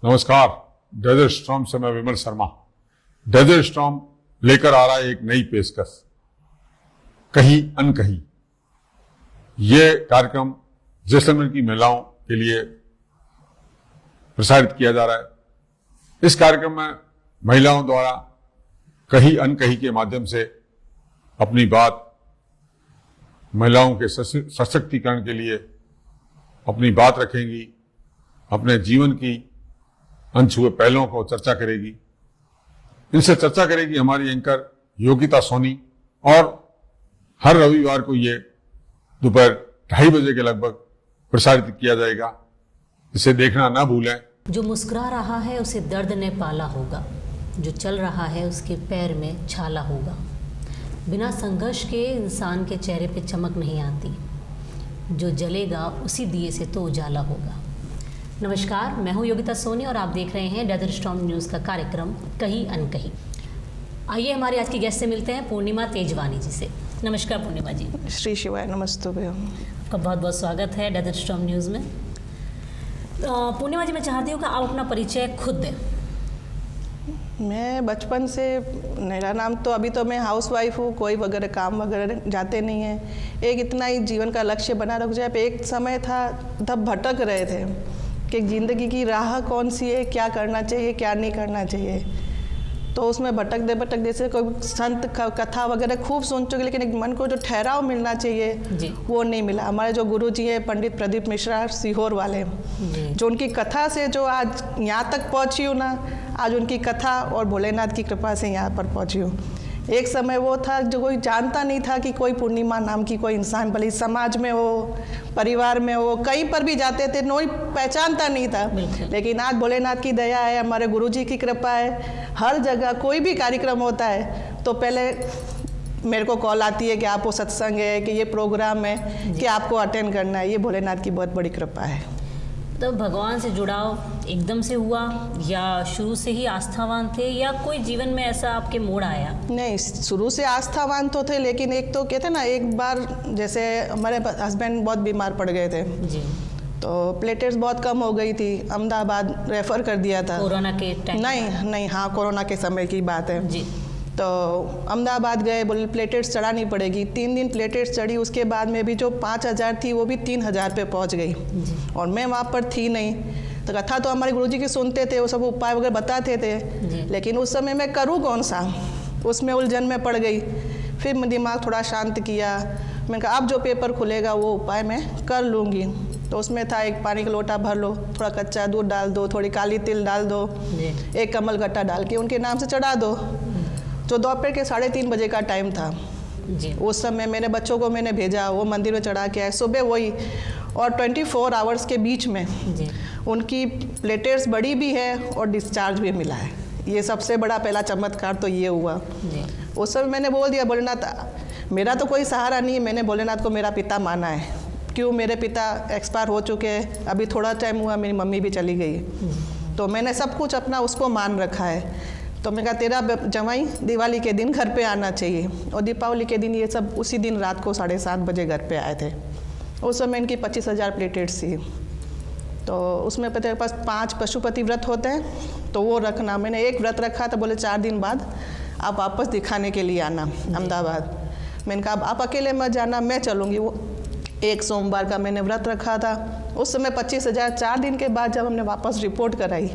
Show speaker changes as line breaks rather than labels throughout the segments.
नमस्कार। Desert storm से मैं विमल शर्मा। डेजर्ट स्टॉर्म लेकर आ रहा है एक नई पेशकश, कहीं अनकहीं। यह कार्यक्रम जैसलमेर की महिलाओं के लिए प्रसारित किया जा रहा है। इस कार्यक्रम में महिलाओं द्वारा कहीं अनकहीं के माध्यम से अपनी बात, महिलाओं के सशक्तिकरण के लिए अपनी बात रखेंगी, अपने जीवन की अनछुए पहलुओं को चर्चा करेगी। इनसे चर्चा करेगी हमारी एंकर योगिता सोनी, और हर रविवार को ये दोपहर 2:30 बजे के लगभग प्रसारित किया जाएगा। इसे देखना ना भूलें।
जो मुस्कुरा रहा है उसे दर्द ने पाला होगा, जो चल रहा है उसके पैर में छाला होगा। बिना संघर्ष के इंसान के चेहरे पे चमक नहीं आती, जो जलेगा उसी दिए से तो उजाला होगा। नमस्कार, मैं हूं योगिता सोनी और आप देख रहे हैं डेजर्ट स्टॉर्म न्यूज़ का कार्यक्रम कहीं अनकहीं। आइए हमारे आज की गेस्ट से मिलते हैं पूर्णिमा तेजवानी जी से। नमस्कार पूर्णिमा जी।
श्री शिवाय नमस्ते।
आपका बहुत बहुत स्वागत है डेजर्ट स्टॉर्म न्यूज़ में। पूर्णिमा जी, मैं चाहती हूँ कि आप अपना परिचय खुद दें।
मैं बचपन से, मेरा नाम तो अभी तो मैं हाउसवाइफ हूँ, कोई वगैरह काम वगैरह जाते नहीं हैं। एक इतना ही जीवन का लक्ष्य बना रख जाए। एक समय था तब भटक रहे थे कि ज़िंदगी की राह कौन सी है, क्या करना चाहिए क्या नहीं करना चाहिए। तो उसमें भटक दे से कोई संत कथा वगैरह खूब सुन चुके, लेकिन एक मन को जो ठहराव मिलना चाहिए वो नहीं मिला। हमारे जो गुरु जी हैं पंडित प्रदीप मिश्रा सीहोर वाले, जो उनकी कथा से जो आज यहाँ तक पहुँची हूँ ना, आज उनकी कथा और भोलेनाथ की कृपा से यहाँ पर पहुँची हूँ। एक समय वो था जो कोई जानता नहीं था कि कोई पूर्णिमा नाम की कोई इंसान, भले समाज में हो, परिवार में हो, कहीं पर भी जाते थे, कोई पहचानता नहीं था। लेकिन आज भोलेनाथ की दया है, हमारे गुरुजी की कृपा है, हर जगह कोई भी कार्यक्रम होता है तो पहले मेरे को कॉल आती है कि आपको सत्संग है, कि ये प्रोग्राम है, कि आपको अटेंड करना है। ये भोलेनाथ की बहुत बड़ी कृपा है।
तो भगवान से जुड़ाव एकदम से हुआ या शुरू से ही आस्थावान थे, या कोई जीवन में ऐसा आपके मोड़ आया?
नहीं, शुरू से आस्थावान तो थे, लेकिन एक तो कहते ना, एक बार जैसे हमारे हस्बैंड बहुत बीमार पड़ गए थे जी, तो प्लेटलेट्स बहुत कम हो गई थी, अहमदाबाद रेफ़र कर दिया था।
कोरोना के टाइम?
नहीं, हाँ कोरोना के समय की बात है
जी।
तो अहमदाबाद गए, बोले प्लेटलेट्स चढ़ानी पड़ेगी। 3 दिन प्लेटलेट्स चढ़ी, उसके बाद में भी जो 5000 थी वो भी 3000 पे पहुंच गई और मैं वहाँ पर थी नहीं। तो कथा तो हमारे गुरुजी की सुनते थे, वो सब उपाय वगैरह बताते थे, लेकिन उस समय मैं करूँ कौन सा, उसमें उलझन में पड़ गई। फिर मैं दिमाग थोड़ा शांत किया, मैंने कहा अब जो पेपर खुलेगा वो उपाय मैं कर लूँगी। तो उसमें था, एक पानी का लोटा भर लो, थोड़ा कच्चा दूध डाल दो, थोड़ी काली तिल डाल दो, एक कमल गट्टा डाल के उनके नाम से चढ़ा दो। जो दोपहर के 3:30 बजे का टाइम था जी। उस समय मेरे बच्चों को मैंने भेजा, वो मंदिर में चढ़ा के आए। सुबह वही, और 24 आवर्स के बीच में जी, उनकी प्लेटलेट्स बढ़ी भी है और डिस्चार्ज भी मिला है। ये सबसे बड़ा पहला चमत्कार तो ये हुआ जी। उस समय मैंने बोल दिया, भोलेनाथ मेरा तो कोई सहारा नहीं है, मैंने भोलेनाथ को मेरा पिता माना है। क्यों, मेरे पिता एक्सपायर हो चुके हैं, अभी थोड़ा टाइम हुआ मेरी मम्मी भी चली गई, तो मैंने सब कुछ अपना उसको मान रखा है। तो मैं कहा तेरा जवाई दिवाली के दिन घर पे आना चाहिए, और दीपावली के दिन ये सब उसी दिन रात को 7:30 बजे घर पे आए थे। उस समय इनकी 25,000 प्लेटलेट्स थी। तो उसमें पता है 5 पशुपति व्रत होते हैं, तो वो रखना। मैंने एक व्रत रखा था, बोले 4 दिन बाद आप वापस दिखाने के लिए आना अहमदाबाद। मैंने कहा आप अकेले मत जाना, मैं चलूँगी। वो एक सोमवार का मैंने व्रत रखा था। उस समय 25,000, 4 दिन के बाद जब हमने वापस रिपोर्ट कराई,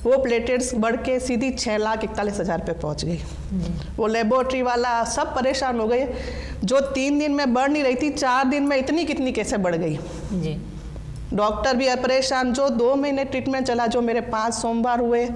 वो प्लेटलेट्स बढ़ के सीधी 6,41,000 पे पहुंच गई। वो लेबोरेटरी वाला सब परेशान हो गए, जो 3 दिन में बढ़ नहीं रही थी 4 दिन में इतनी कितनी कैसे बढ़ गई जी। डॉक्टर भी परेशान। जो 2 महीने ट्रीटमेंट चला, जो मेरे 5 सोमवार हुए,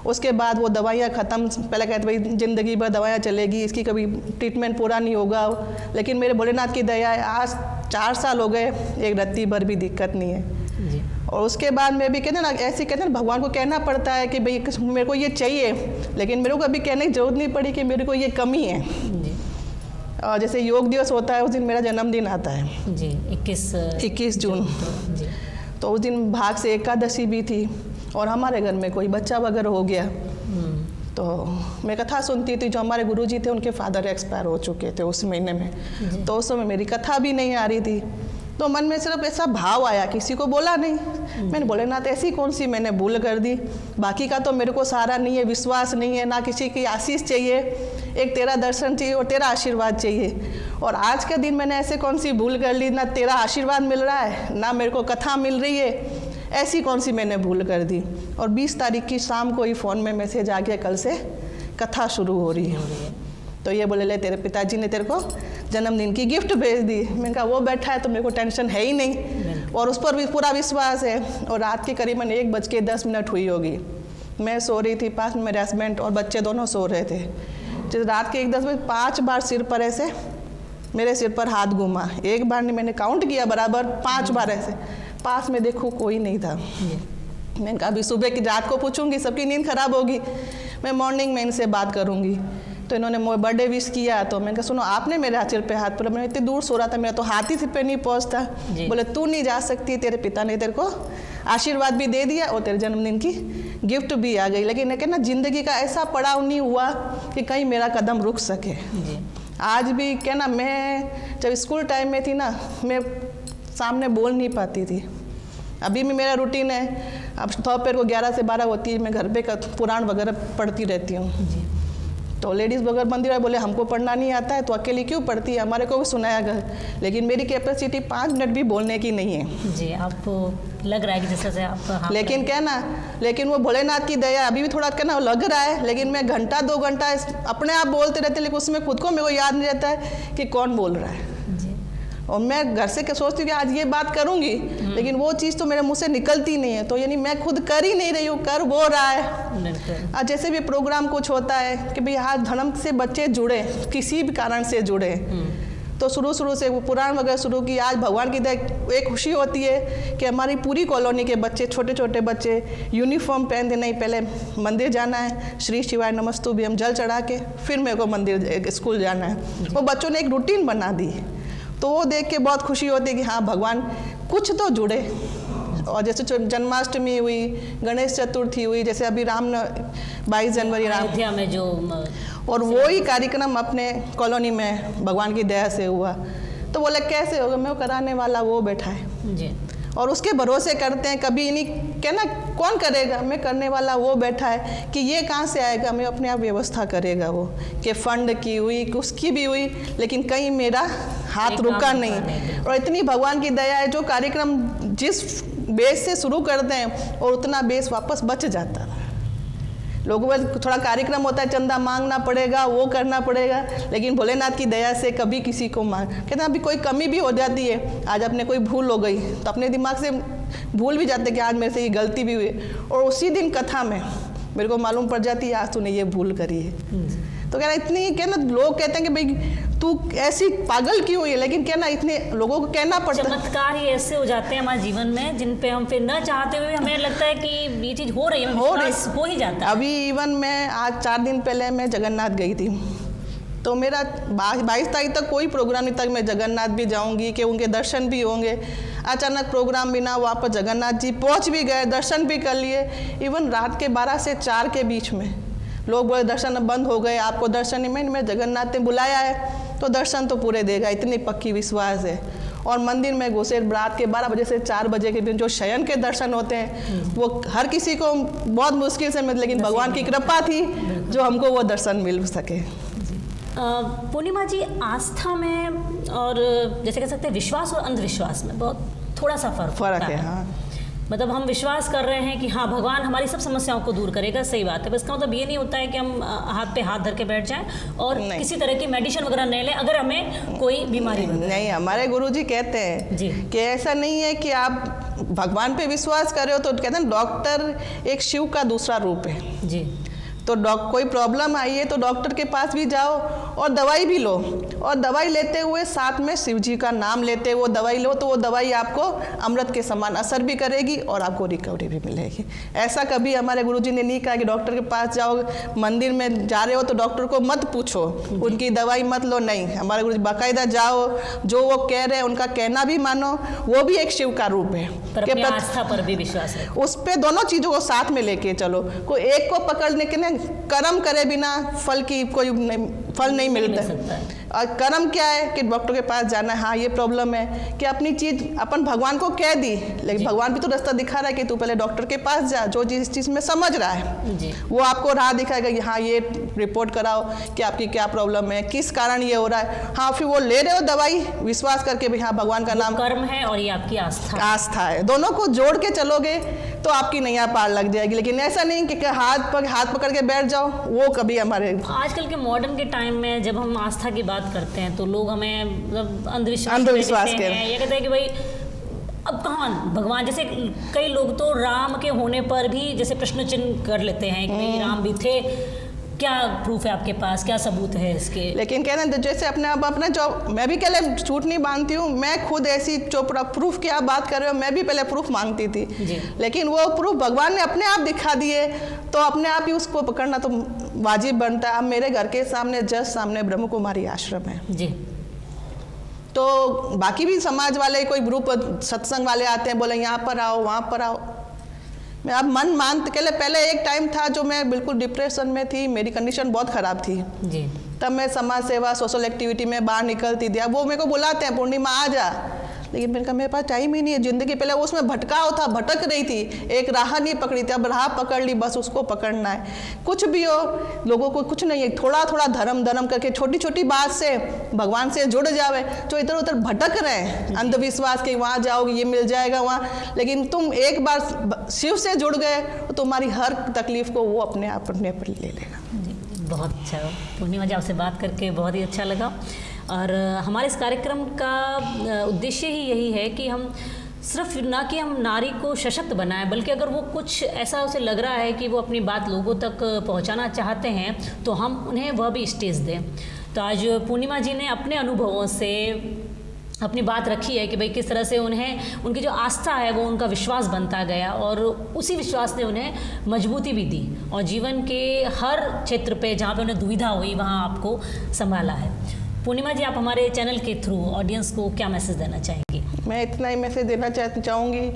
उसके बाद वो दवाइयाँ ख़त्म। पहले कहते भाई ज़िंदगी भर दवाइयाँ चलेगी, इसकी कभी ट्रीटमेंट पूरा नहीं होगा, लेकिन मेरे भोलेनाथ की दया है, आज 4 साल हो गए, एक रत्ती भर भी दिक्कत नहीं है जी। और उसके बाद में भी कहते ना, ऐसे कहते हैं भगवान को कहना पड़ता है कि भाई मेरे को ये चाहिए, लेकिन मेरे को कभी कहने की जरूरत नहीं पड़ी कि मेरे को ये कमी है जी। और जैसे योग दिवस होता है, उस दिन मेरा जन्मदिन आता है जी, 21 जून जी। तो उस दिन भाग से एकादशी भी थी, और हमारे घर में कोई बच्चा वगैरह हो गया, तो मैं कथा सुनती थी। जो हमारे गुरुजी थे उनके फादर एक्सपायर हो चुके थे उस महीने में, तो उस समय मेरी कथा भी नहीं आ रही थी। तो मन में सिर्फ ऐसा भाव आया, किसी को बोला नहीं। मैंने भोलेनाथ ऐसी कौन सी मैंने भूल कर दी, बाकी का तो मेरे को सहारा नहीं है, विश्वास नहीं है, ना किसी की आशीष चाहिए, एक तेरा दर्शन चाहिए और तेरा आशीर्वाद चाहिए। और आज के दिन मैंने ऐसे कौन सी भूल कर ली, ना तेरा आशीर्वाद मिल रहा है, ना मेरे को कथा मिल रही है, ऐसी कौन सी मैंने भूल कर दी। और 20 तारीख की शाम को ही फ़ोन में मैसेज आ गया, कल से कथा शुरू हो रही है। तो ये बोले ले तेरे पिताजी ने तेरे को जन्मदिन की गिफ्ट भेज दी। मैंने कहा वो बैठा है तो मेरे को टेंशन है ही नहीं, और उस पर भी पूरा विश्वास है। और रात के करीबन 1:10 हुई होगी, मैं सो रही थी, पास में मेरे हस्बैंड और बच्चे दोनों सो रहे थे। जब रात के 1:10 बजे 5 बार सिर पर ऐसे मेरे सिर पर हाथ घूमा, एक बार नहीं, मैंने काउंट किया बराबर 5 बार ऐसे। पास में देखो कोई नहीं था। मैंने कहा अभी सुबह की रात को पूछूंगी, सबकी नींद खराब होगी, मैं मॉर्निंग में इनसे बात करूंगी। तो इन्होंने मुझे बर्थडे विश किया, तो मैंने कहा सुनो आपने मेरे सिर पे हाथ पड़ा, मैं इतनी दूर सो रहा था, मेरा तो हाथ ही सिर पे नहीं पहुंचता। बोले तू नहीं जा सकती, तेरे पिता ने तेरे को आशीर्वाद भी दे दिया और तेरे जन्मदिन की गिफ्ट भी आ गई। लेकिन कहना जिंदगी का ऐसा पड़ाव नहीं हुआ कि कहीं मेरा कदम रुक सके। आज भी कहना मैं जब स्कूल टाइम में थी ना, मैं सामने बोल नहीं पाती थी। अभी भी मेरा रूटीन है, अब दोपहर को 11 से 12 होती है, मैं घर पे पुराण वगैरह पढ़ती रहती हूँ। तो लेडीज़ वगैरह मंदिर वाले बोले हमको पढ़ना नहीं आता है तो अकेली क्यों पढ़ती है, हमारे को भी सुनाया गया। लेकिन मेरी कैपेसिटी 5 मिनट भी बोलने की नहीं है।
जी, आपको लग रहा है कि जैसे से आप
लेकिन कहना, लेकिन वो भोलेनाथ की दया अभी भी थोड़ा कहना लग रहा है। लेकिन मैं घंटा 2 घंटा अपने आप बोलते रहते, लेकिन उसमें खुद को मेरे को याद नहीं रहता है कि कौन बोल रहा है। और मैं घर से क्या सोचती हूँ कि आज ये बात करूँगी, लेकिन वो चीज़ तो मेरे मुंह से निकलती नहीं है। तो यानी मैं खुद कर ही नहीं रही हूँ, कर वो रहा है। आज जैसे भी प्रोग्राम कुछ होता है कि भाई आज धर्म से बच्चे जुड़े, किसी भी कारण से जुड़े, तो शुरू से वो पुराण वगैरह शुरू की। आज भगवान की दया एक खुशी होती है कि हमारी पूरी कॉलोनी के बच्चे, छोटे छोटे बच्चे यूनिफॉर्म पहनते नहीं, पहले मंदिर जाना है, श्री शिवाय नमस्तु भी हम जल चढ़ा के फिर मेरे को मंदिर स्कूल जाना है। वो बच्चों ने एक रूटीन बना दी, तो वो देख के बहुत खुशी होती है कि हाँ भगवान कुछ तो जुड़े। और जैसे जन्माष्टमी हुई, गणेश चतुर्थी हुई, जैसे अभी 22 जनवरी
अयोध्या में जो,
और वो ही कार्यक्रम अपने कॉलोनी में भगवान की दया से हुआ। तो बोले कैसे होगा, मैं वो कराने वाला वो बैठा है
जी,
और उसके भरोसे करते हैं। कभी नहीं कहना कौन करेगा, मैं करने वाला वो बैठा है कि ये कहाँ से आएगा, मैं अपने आप व्यवस्था करेगा वो, कि फंड की हुई, उसकी भी हुई, लेकिन कहीं मेरा हाथ रुका नहीं। और इतनी भगवान की दया है, जो कार्यक्रम जिस बेस से शुरू करते हैं और उतना बेस वापस बच जाता है। लोगों में थोड़ा कार्यक्रम होता है, चंदा मांगना पड़ेगा, वो करना पड़ेगा, लेकिन भोलेनाथ की दया से कभी किसी को कहते हैं अभी कोई कमी भी हो जाती है, आज अपने कोई भूल हो गई तो अपने दिमाग से भूल भी जाते कि आज मेरे से ये गलती भी हुई, और उसी दिन कथा में मेरे को मालूम पड़ जाती है आज तूने ये भूल करी है। तो कहना इतनी कहना लोग कहते हैं कि भाई तू ऐसी पागल क्यों हुई है, लेकिन कहना इतने लोगों को कहना पड़ता है।
चमत्कार ही ऐसे हो जाते हैं हमारे जीवन में जिन पे हम फिर न चाहते हुए हमें लगता है कि ये चीज़ हो रही है, हो ही जाता है।
अभी इवन मैं आज 4 दिन पहले मैं जगन्नाथ गई थी, तो मेरा 22 तारीख तक कोई प्रोग्राम नहीं था। मैं जगन्नाथ भी जाऊंगी कि उनके दर्शन भी होंगे। अचानक प्रोग्राम बिना वापस जगन्नाथ जी पहुंच भी गए, दर्शन भी कर लिए। इवन रात के 12 से 4 के बीच में लोग बोले दर्शन बंद हो गए, आपको दर्शन नहीं। मैं जगन्नाथ ने बुलाया है तो दर्शन तो पूरे देगा, इतनी पक्की विश्वास है। और मंदिर में घुसे, रात के 12 बजे से 4 बजे के बीच जो शयन के दर्शन होते हैं वो हर किसी को बहुत मुश्किल से मिलते, लेकिन भगवान की कृपा थी जो हमको वो दर्शन मिल सके।
पूर्णिमा जी, आस्था में और जैसे कह सकते हैं विश्वास और अंधविश्वास में बहुत थोड़ा सा फर्क
है। हाँ,
मतलब हम विश्वास कर रहे हैं कि हाँ भगवान हमारी सब समस्याओं को दूर करेगा, सही बात है, बस इसका मतलब ये नहीं होता है कि हम हाथ पे हाथ धर के बैठ जाएं और किसी तरह की मेडिसिन वगैरह नहीं लें अगर हमें कोई बीमारी
नहीं। हमारे गुरुजी कहते हैं कि ऐसा नहीं है कि आप भगवान पे विश्वास कर रहे हो तो कहते हैं डॉक्टर एक शिव का दूसरा रूप है जी। तो कोई प्रॉब्लम आई है तो डॉक्टर के पास भी जाओ और दवाई भी लो, और दवाई लेते हुए साथ में शिव जी का नाम लेते हुए दवाई लो, तो वो दवाई आपको अमृत के समान असर भी करेगी और आपको रिकवरी भी मिलेगी। ऐसा कभी हमारे गुरुजी ने नहीं कहा कि डॉक्टर के पास जाओ, मंदिर में जा रहे हो तो डॉक्टर को मत पूछो, उनकी दवाई मत लो, नहीं। हमारे गुरुजी बाकायदा जाओ, जो वो कह रहे हैं उनका कहना भी मानो, वो भी एक शिव का रूप है,
पर आस्था पर भी विश्वास है,
उस पे दोनों चीज़ों को साथ में लेके चलो। कोई एक को पकड़ने के कर्म करे बिना फल की कोई फल नहीं मिलता
मिल सकता
है। और कर्म क्या है कि डॉक्टर के पास जाना है, हाँ ये प्रॉब्लम है कि अपनी चीज़ अपन भगवान को कह दी, लेकिन भगवान भी तो रास्ता दिखा रहा है कि तू पहले डॉक्टर के पास जा, जो जिस चीज़ में समझ रहा है
जी।
वो आपको राह दिखाएगा कि हाँ ये रिपोर्ट कराओ कि आपकी क्या प्रॉब्लम है, किस कारण ये हो रहा है। हाँ फिर वो ले रहे हो दवाई विश्वास करके भी हाँ भगवान का नाम
कर्म है और ये आपकी आस्था
है, दोनों को जोड़ के चलोगे तो आपकी नैया पार लग जाएगी। लेकिन ऐसा नहीं कि हाथ पकड़ के बैठ जाओ, वो कभी हमारे
आजकल के मॉडर्न के टाइम में जब हम आस्था की बात करते हैं तो लोग हमें मतलब
अंधविश्वास
कहते हैं, ये कहते हैं कि भाई अब कहाँ भगवान, जैसे कई लोग तो राम के होने पर भी जैसे प्रश्न चिन्ह कर लेते हैं कि भाई राम भी थे, क्या प्रूफ है आपके पास, क्या सबूत है इसके।
लेकिन कहना जैसे अपने आप अपना जो, मैं भी पहले झूठ नहीं मानती हूँ, मैं खुद ऐसी चोपड़ा प्रूफ की आप बात कर रहे हो, मैं भी पहले प्रूफ मांगती थी
जी।
लेकिन वो प्रूफ भगवान ने अपने आप दिखा दिए तो अपने आप ही उसको पकड़ना तो वाजिब बनता है। अब मेरे घर के सामने जस्ट सामने ब्रह्म कुमारी आश्रम है
जी,
तो बाकी भी समाज वाले कोई ग्रुप सत्संग वाले आते हैं, बोले यहाँ पर आओ वहाँ पर आओ। मैं अब मन मानते के लिए, पहले एक टाइम था जो मैं बिल्कुल डिप्रेशन में थी, मेरी कंडीशन बहुत ख़राब थी,
जी।
तब मैं समाज सेवा सोशल एक्टिविटी में बाहर निकलती थी। अब वो मेरे को बुलाते हैं पूर्णिमा आ जा, लेकिन मैंने कहा मेरे पास टाइम ही नहीं है, ज़िंदगी पहले उसमें भटकाव था, भटक रही थी, एक राह नहीं पकड़ी थी, अब राह पकड़ ली, बस उसको पकड़ना है। कुछ भी हो, लोगों को कुछ नहीं है, थोड़ा थोड़ा धर्म करके छोटी छोटी बात से भगवान से जुड़ जावे। जो इधर उधर भटक रहे हैं अंधविश्वास के, वहाँ जाओगे ये मिल जाएगा वहाँ, लेकिन तुम एक बार शिव से जुड़ गए तो तुम्हारी हर तकलीफ को वो अपने आप अपने पर ले लेगा।
बहुत अच्छा, पूर्णिमा जी आपसे बात करके बहुत ही अच्छा लगा। और हमारे इस कार्यक्रम का उद्देश्य ही यही है कि हम सिर्फ ना कि हम नारी को सशक्त बनाएं, बल्कि अगर वो कुछ ऐसा उसे लग रहा है कि वो अपनी बात लोगों तक पहुंचाना चाहते हैं तो हम उन्हें वह भी स्टेज दें। तो आज पूर्णिमा जी ने अपने अनुभवों से अपनी बात रखी है कि भाई किस तरह से उन्हें उनकी जो आस्था है वो उनका विश्वास बनता गया और उसी विश्वास ने उन्हें मजबूती भी दी और जीवन के हर क्षेत्र पे जहाँ पे उन्हें दुविधा हुई वहाँ आपको संभाला है। पूर्णिमा जी, आप हमारे चैनल के थ्रू ऑडियंस को क्या मैसेज देना चाहेंगी? मैं
इतना ही मैसेज देना चाहूँगी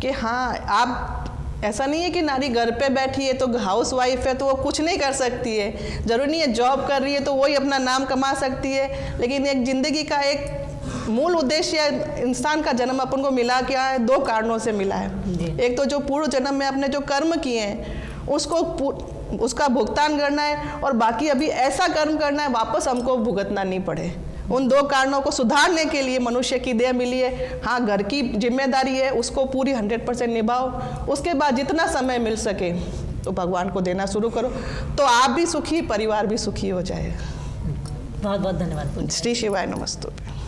कि हाँ, आप ऐसा नहीं है कि नारी घर पे बैठी है तो हाउस वाइफ है तो वो कुछ नहीं कर सकती है, ज़रूरी नहीं है जॉब कर रही है तो वही अपना नाम कमा सकती है। लेकिन एक ज़िंदगी का एक मूल उद्देश्य इंसान का जन्म अपन को मिला क्या है, दो कारणों से मिला है। एक तो जो पूर्व जन्म में अपने जो कर्म किए हैं उसका भुगतान करना है, और बाकी अभी ऐसा कर्म करना है वापस हमको भुगतना नहीं पड़े। उन दो कारणों को सुधारने के लिए मनुष्य की देह मिली है। हाँ, घर की जिम्मेदारी है, उसको पूरी 100% निभाओ। उसके बाद जितना समय मिल सके तो भगवान को देना शुरू करो, तो आप भी सुखी, परिवार भी सुखी हो जाए।
बहुत बहुत धन्यवाद।
श्री शिवाय नमस्तुभ्यं।